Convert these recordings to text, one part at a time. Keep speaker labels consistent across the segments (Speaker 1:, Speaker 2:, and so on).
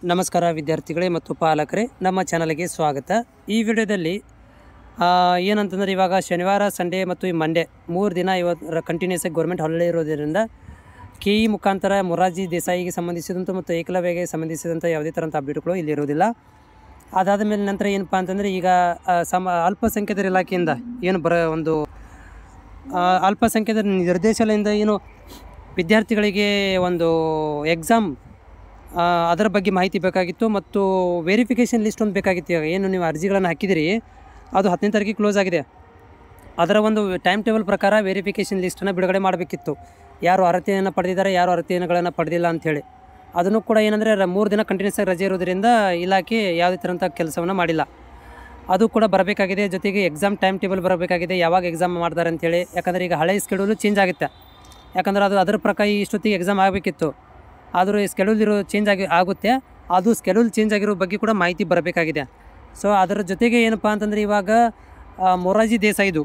Speaker 1: ನಮಸ್ಕಾರ ವಿದ್ಯಾರ್ಥಿಗಳೇ ಮತ್ತು ಪಾಲಕರೇ, ನಮ್ಮ ಚಾನಲ್ಗೆ ಸ್ವಾಗತ. ಈ ವಿಡಿಯೋದಲ್ಲಿ ಏನಂತಂದರೆ ಇವಾಗ ಶನಿವಾರ, ಸಂಡೇ ಮತ್ತು ಈ ಮಂಡೇ 3 ದಿನ ಇವತ್ತು ಕಂಟಿನ್ಯೂಸ್ ಆಗಿ ಗೌರ್ಮೆಂಟ್ ಹಾಲಿಡೇ ಇರೋದರಿಂದ KE ಮುಖಾಂತರ ಮೊರಾರ್ಜಿ ದೇಸಾಯಿಗೆ ಸಂಬಂಧಿಸಿದಂಥ ಮತ್ತು ಏಕಲವ್ಯಗೆ ಸಂಬಂಧಿಸಿದಂಥ ಯಾವುದೇ ಥರಂಥ ಅಪ್ಡೇಟ್ಗಳು ಇಲ್ಲಿ ಇರೋದಿಲ್ಲ. ಅದಾದ ಮೇಲೆ ನಂತರ ಏನಪ್ಪ ಅಂತಂದರೆ ಈಗ ಅಲ್ಪಸಂಖ್ಯಾತರ ಇಲಾಖೆಯಿಂದ ಏನು ಒಂದು ಅಲ್ಪಸಂಖ್ಯಾತರ ನಿರ್ದೇಶಾಲಯದಿಂದ ಏನು ವಿದ್ಯಾರ್ಥಿಗಳಿಗೆ ಒಂದು ಎಕ್ಸಾಮ್ ಅದರ ಬಗ್ಗೆ ಮಾಹಿತಿ ಬೇಕಾಗಿತ್ತು ಮತ್ತು ವೆರಿಫಿಕೇಷನ್ ಲಿಸ್ಟ್ ಒಂದು ಬೇಕಾಗಿತ್ತು. ಇವಾಗ ಏನು ನೀವು ಅರ್ಜಿಗಳನ್ನು ಹಾಕಿದಿರಿ ಅದು 10ನೇ ತಾರೀಕಿಗೆ ಕ್ಲೋಸ್ ಆಗಿದೆ. ಅದರ ಒಂದು ಟೈಮ್ ಟೇಬಲ್ ಪ್ರಕಾರ ವೆರಿಫಿಕೇಷನ್ ಲಿಸ್ಟನ್ನು ಬಿಡುಗಡೆ ಮಾಡಬೇಕಿತ್ತು. ಯಾರು ಅರ್ಹತೆಯನ್ನು ಪಡೆದಿದ್ದಾರೆ, ಯಾರು ಅರ್ಹತೆಗಳನ್ನು ಪಡೆದಿಲ್ಲ ಅಂಥೇಳಿ. ಅದನ್ನು ಕೂಡ ಏನಂದರೆ 3 ದಿನ ಕಂಟಿನ್ಯೂಸ್ ಆಗಿ ರಜೆ ಇರೋದರಿಂದ ಇಲಾಖೆ ಯಾವುದೇ ಥರಂಥ ಕೆಲಸವನ್ನು ಮಾಡಿಲ್ಲ. ಅದು ಕೂಡ ಬರಬೇಕಾಗಿದೆ. ಜೊತೆಗೆ ಎಕ್ಸಾಮ್ ಟೈಮ್ ಟೇಬಲ್ ಬರಬೇಕಾಗಿದೆ, ಯಾವಾಗ ಎಕ್ಸಾಮ್ ಮಾಡ್ತಾರೆ ಅಂಥೇಳಿ. ಯಾಕಂದರೆ ಈಗ ಹಳೆಯ ಸ್ಕೆಡ್ಯೂಲು ಚೇಂಜ್ ಆಗುತ್ತೆ. ಯಾಕಂದರೆ ಅದರ ಪ್ರಕಾರ ಇಷ್ಟೊತ್ತಿಗೆ ಎಕ್ಸಾಮ್ ಆಗಬೇಕಿತ್ತು. ಆದರೂ ಸ್ಕೆಡ್ಯೂಲ್ ಚೇಂಜ್ ಆಗುತ್ತೆ. ಅದು ಸ್ಕೆಡ್ಯೂಲ್ ಚೇಂಜ್ ಆಗಿರೋ ಬಗ್ಗೆ ಕೂಡ ಮಾಹಿತಿ ಬರಬೇಕಾಗಿದೆ. ಸೊ ಅದರ ಜೊತೆಗೆ ಏನಪ್ಪ ಅಂತಂದರೆ ಇವಾಗ ಮೊರಾರ್ಜಿ ದೇಸಾಯಿದು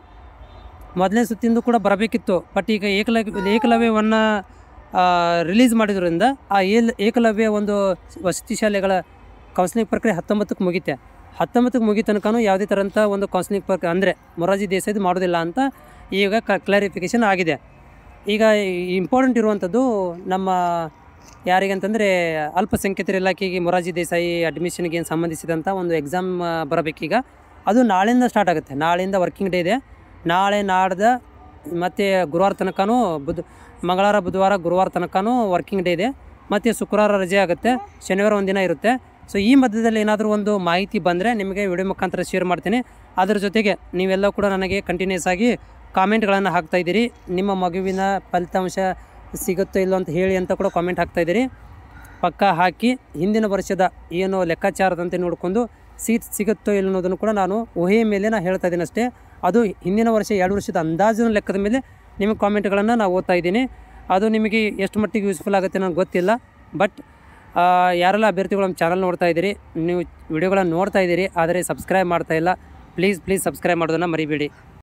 Speaker 1: ಮೊದಲನೇ ಸುತ್ತಿಂದು ಕೂಡ ಬರಬೇಕಿತ್ತು. ಬಟ್ ಈಗ ಏಕಲವ್ಯವನ್ನು ರಿಲೀಸ್ ಮಾಡಿದ್ರಿಂದ ಆ ಏಕಲವ್ಯ ಒಂದು ವಸತಿ ಶಾಲೆಗಳ ಕೌನ್ಸಿಲಿಂಗ್ ಪ್ರಕ್ರಿಯೆ 19ಕ್ಕೆ ಮುಗಿತೆ. 19ಕ್ಕೆ ಮುಗಿ ತನಕ ಯಾವುದೇ ಥರಂಥ ಒಂದು ಕೌನ್ಸಿಲಿಂಗ್ ಪ್ರಕ್ರಿಯೆ ಅಂದರೆ ಮೊರಾರ್ಜಿ ದೇಸಾಯಿದು ಮಾಡೋದಿಲ್ಲ ಅಂತ ಈಗ ಕ್ಲಾರಿಫಿಕೇಷನ್ ಆಗಿದೆ. ಈಗ ಇಂಪಾರ್ಟೆಂಟ್ ಇರುವಂಥದ್ದು ನಮ್ಮ ಯಾರಿಗಂತಂದರೆ ಅಲ್ಪಸಂಖ್ಯಾತರ ಇಲಾಖೆಗೆ ಮೊರಾರ್ಜಿ ದೇಸಾಯಿ ಅಡ್ಮಿಷನ್ಗೆ ಏನು ಸಂಬಂಧಿಸಿದಂಥ ಒಂದು ಎಕ್ಸಾಮ್ ಬರಬೇಕೀಗ. ಅದು ನಾಳೆಯಿಂದ ಸ್ಟಾರ್ಟ್ ಆಗುತ್ತೆ. ನಾಳೆಯಿಂದ ವರ್ಕಿಂಗ್ ಡೇ ಇದೆ. ನಾಳೆ ನಾಡ್ದು ಮತ್ತು ಗುರುವಾರ ತನಕನೂ ಮಂಗಳವಾರ, ಬುಧವಾರ, ಗುರುವಾರ ತನಕನೂ ವರ್ಕಿಂಗ್ ಡೇ ಇದೆ. ಮತ್ತು ಶುಕ್ರವಾರ ರಜೆ ಆಗುತ್ತೆ. ಶನಿವಾರ ಒಂದಿನ ಇರುತ್ತೆ. ಸೊ ಈ ಮಧ್ಯದಲ್ಲಿ ಏನಾದರೂ ಒಂದು ಮಾಹಿತಿ ಬಂದರೆ ನಿಮಗೆ ವಿಡಿಯೋ ಮುಖಾಂತರ ಶೇರ್ ಮಾಡ್ತೀನಿ. ಅದರ ಜೊತೆಗೆ ನೀವೆಲ್ಲ ಕೂಡ ನನಗೆ ಕಂಟಿನ್ಯೂಸ್ ಆಗಿ ಕಾಮೆಂಟ್ಗಳನ್ನು ಹಾಕ್ತಾಯಿದ್ದೀರಿ. ನಿಮ್ಮ ಮಗುವಿನ ಫಲಿತಾಂಶ ಸಿಗುತ್ತೋ ಇಲ್ಲೋ ಅಂತ ಹೇಳಿ ಅಂತ ಕೂಡ ಕಾಮೆಂಟ್ ಹಾಕ್ತಾಯಿದ್ದೀರಿ. ಪಕ್ಕ ಹಾಕಿ ಹಿಂದಿನ ವರ್ಷದ ಏನು ಲೆಕ್ಕಾಚಾರದಂತೆ ನೋಡಿಕೊಂಡು ಸೀಟ್ ಸಿಗುತ್ತೋ ಇಲ್ಲ ಅನ್ನೋದನ್ನು ಕೂಡ ನಾನು ಊಹೆಯ ಮೇಲೆ ನಾನು ಹೇಳ್ತಾ ಇದ್ದೀನಿ ಅಷ್ಟೇ. ಅದು ಹಿಂದಿನ ವರ್ಷ 2 ವರ್ಷದ ಅಂದಾಜಿನ ಲೆಕ್ಕದ ಮೇಲೆ ನಿಮಗೆ ಕಾಮೆಂಟ್ಗಳನ್ನು ನಾನು ಓದ್ತಾ ಇದ್ದೀನಿ. ಅದು ನಿಮಗೆ ಎಷ್ಟು ಮಟ್ಟಿಗೆ ಯೂಸ್ಫುಲ್ ಆಗುತ್ತೆ ನನಗೆ ಗೊತ್ತಿಲ್ಲ. ಬಟ್ ಯಾರೆಲ್ಲ ಅಭ್ಯರ್ಥಿಗಳು ನಮ್ಮ ಚಾನಲ್ ನೋಡ್ತಾ ಇದ್ದೀರಿ, ನೀವು ವಿಡಿಯೋಗಳನ್ನು ನೋಡ್ತಾ ಇದ್ದೀರಿ ಆದರೆ ಸಬ್ಸ್ಕ್ರೈಬ್ ಮಾಡ್ತಾಯಿಲ್ಲ, ಪ್ಲೀಸ್ ಸಬ್ಸ್ಕ್ರೈಬ್ ಮಾಡೋದನ್ನು ಮರಿಬೇಡಿ.